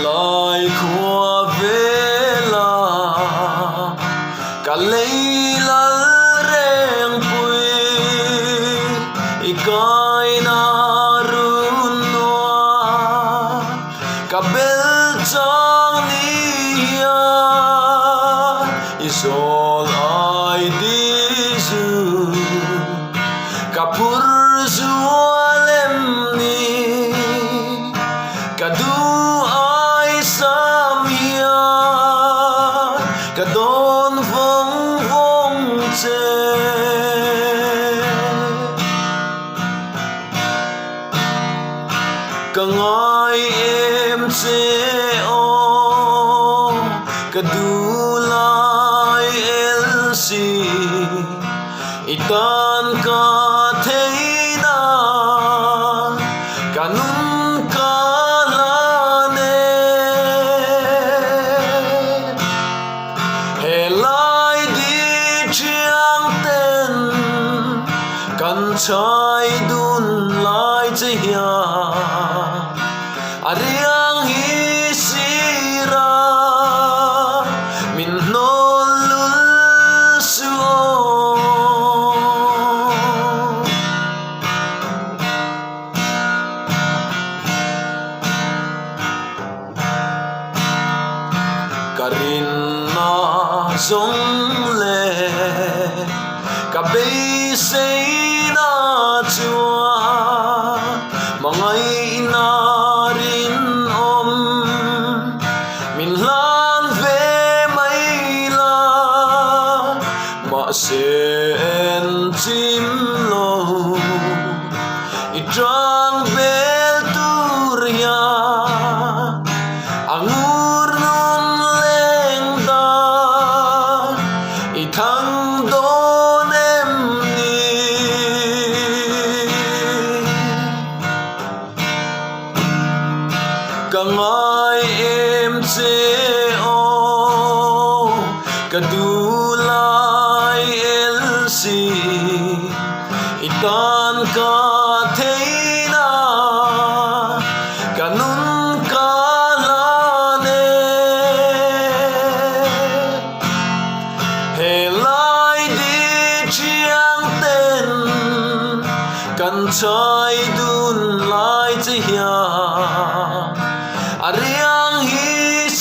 lại khua về là cả lấy lá rèn bụi cái na run noa cả bel trang nia is all I deserve kapur zualem ni kadu ai samia kadon vong vong che kangai em che o kadu lai elsi itan ka theina kanun kalane helai di chiang ten kan chai dun lai che ya ariang hi sira min nolul suo karin na zong le ka bei sei na chua mangai na rin om min lan ve mai la ma sen chim lo i trang bel turia angur nun leng da i thang don em ni kangai em che o kadulai elsi itan ka theina kanun kalane helai di chiang ten kan chai dun lai che ya ariang hi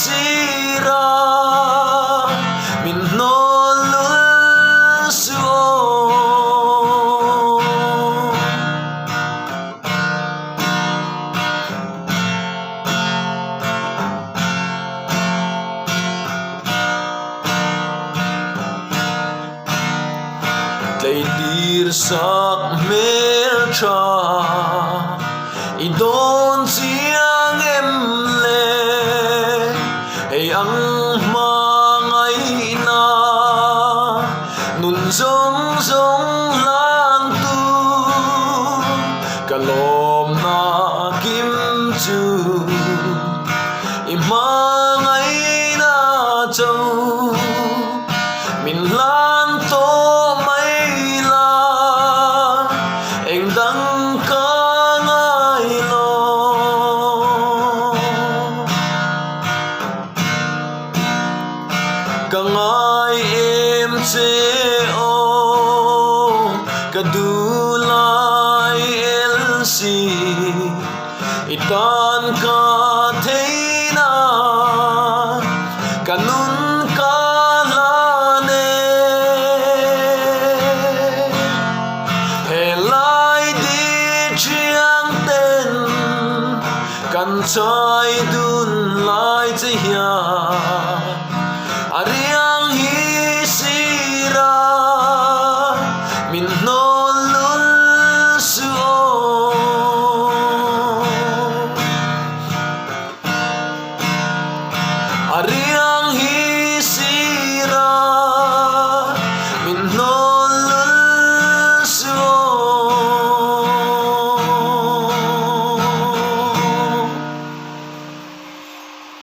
sira min nolul suo tay dir sak mel cha i don siang em le hey ang mangai na nun zong zong lang tu kalom na kim chu i mangai na châu min lan to mai la eng dang ka ngai lo kangai em che o kadulai elsi itan ka theina kanun kalane helai di chiang ten kan chai